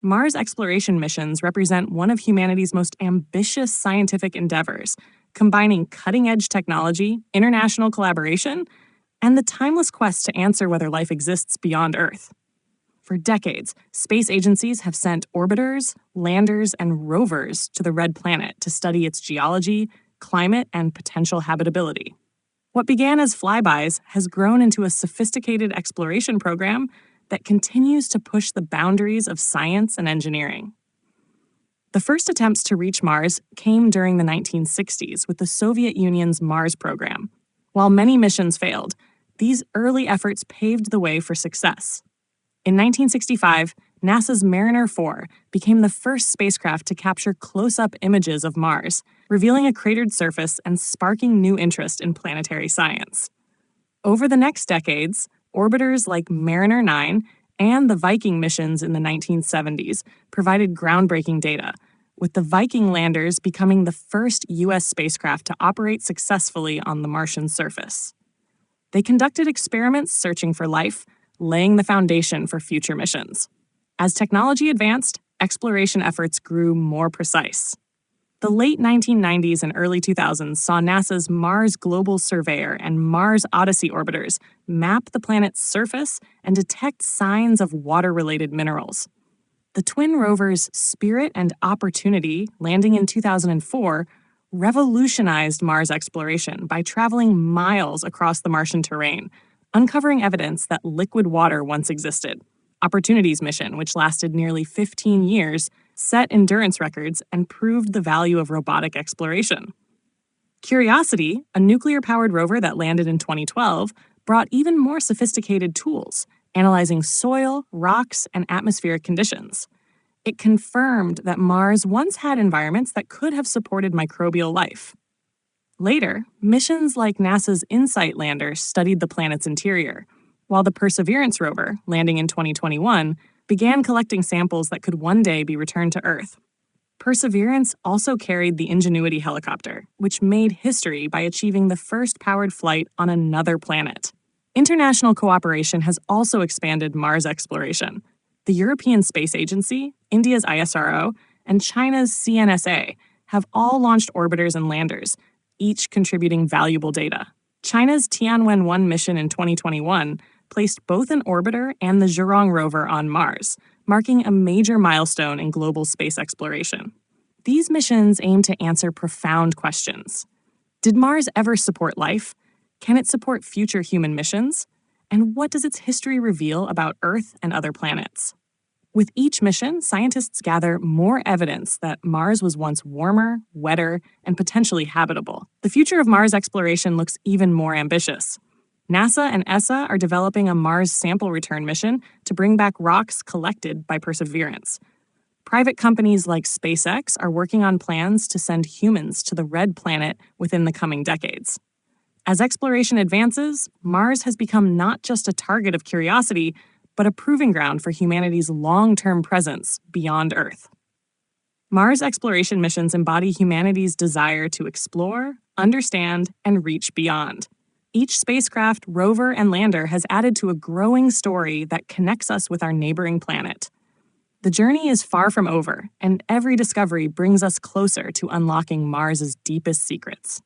Mars exploration missions represent one of humanity's most ambitious scientific endeavors, combining cutting-edge technology, international collaboration, and the timeless quest to answer whether life exists beyond Earth. For decades, space agencies have sent orbiters, landers, and rovers to the Red Planet to study its geology, climate, and potential habitability. What began as flybys has grown into a sophisticated exploration program that continues to push the boundaries of science and engineering. The first attempts to reach Mars came during the 1960s with the Soviet Union's Mars program. While many missions failed, these early efforts paved the way for success. In 1965, NASA's Mariner 4 became the first spacecraft to capture close-up images of Mars, revealing a cratered surface and sparking new interest in planetary science. Over the next decades, orbiters like Mariner 9 and the Viking missions in the 1970s provided groundbreaking data, with the Viking landers becoming the first U.S. spacecraft to operate successfully on the Martian surface. They conducted experiments searching for life, laying the foundation for future missions. As technology advanced, exploration efforts grew more precise. The late 1990s and early 2000s saw NASA's Mars Global Surveyor and Mars Odyssey orbiters map the planet's surface and detect signs of water-related minerals. The twin rovers Spirit and Opportunity, landing in 2004, revolutionized Mars exploration by traveling miles across the Martian terrain, uncovering evidence that liquid water once existed. Opportunity's mission, which lasted nearly 15 years, set endurance records and proved the value of robotic exploration. Curiosity, a nuclear-powered rover that landed in 2012, brought even more sophisticated tools, analyzing soil, rocks, and atmospheric conditions. It confirmed that Mars once had environments that could have supported microbial life. Later, missions like NASA's InSight lander studied the planet's interior, while the Perseverance rover, landing in 2021, began collecting samples that could one day be returned to Earth. Perseverance also carried the Ingenuity helicopter, which made history by achieving the first powered flight on another planet. International cooperation has also expanded Mars exploration. The European Space Agency, India's ISRO, and China's CNSA have all launched orbiters and landers, each contributing valuable data. China's Tianwen-1 mission in 2021 placed both an orbiter and the Zhurong rover on Mars, marking a major milestone in global space exploration. These missions aim to answer profound questions. Did Mars ever support life? Can it support future human missions? And what does its history reveal about Earth and other planets? With each mission, scientists gather more evidence that Mars was once warmer, wetter, and potentially habitable. The future of Mars exploration looks even more ambitious. NASA and ESA are developing a Mars sample return mission to bring back rocks collected by Perseverance. Private companies like SpaceX are working on plans to send humans to the Red Planet within the coming decades. As exploration advances, Mars has become not just a target of curiosity, but a proving ground for humanity's long-term presence beyond Earth. Mars exploration missions embody humanity's desire to explore, understand, and reach beyond. Each spacecraft, rover, and lander has added to a growing story that connects us with our neighboring planet. The journey is far from over, and every discovery brings us closer to unlocking Mars's deepest secrets.